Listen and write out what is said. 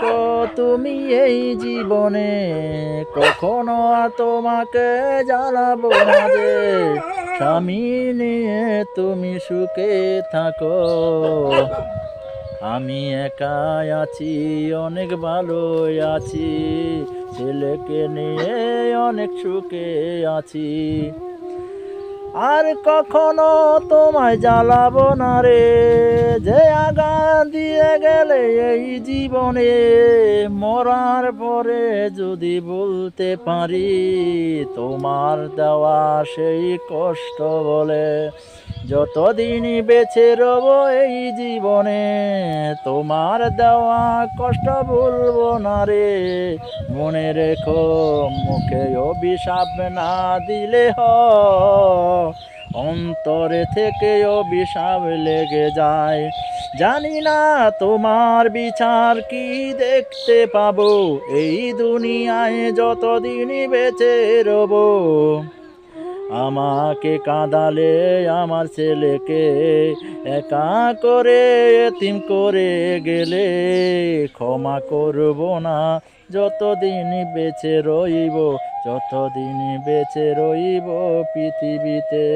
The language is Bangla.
থাকো তুমি এই জীবনে, কখনো আর তোমাকে জ্বালাবো না যে। স্বামী নিয়ে তুমি সুখে থাকো, আমি একাই আছি, অনেক ভালোই আছি, ছেলেকে নিয়ে অনেক সুখে আছি। আর কখনো তোমায় জ্বালাবো না রে, যে আঘাত দিয়ে গেলে এই জীবনে। মরার পরে যদি বলতে পারি, তোমার দেওয়া সেই কষ্ট বলে। যতদিনই বেঁচে রব এই জীবনে, তোমার দেওয়া কষ্ট ভুলবো না রে। মনে রেখো, মুখে অভিশাপ না দিলে হয়, অন্তরে থেকে অভিশাপ লেগে যায়। জানি না তোমার বিচার কি দেখতে পাবো এই দুনিয়ায় যতদিনই বেঁচে রব। আমাকে কাঁদালে আমার ছেলেকে একা করে এতিম করে গেলে, ক্ষমা করব না যতদিন বেঁচে রইব, যতদিন বেঁচে রইব পৃথিবীতে।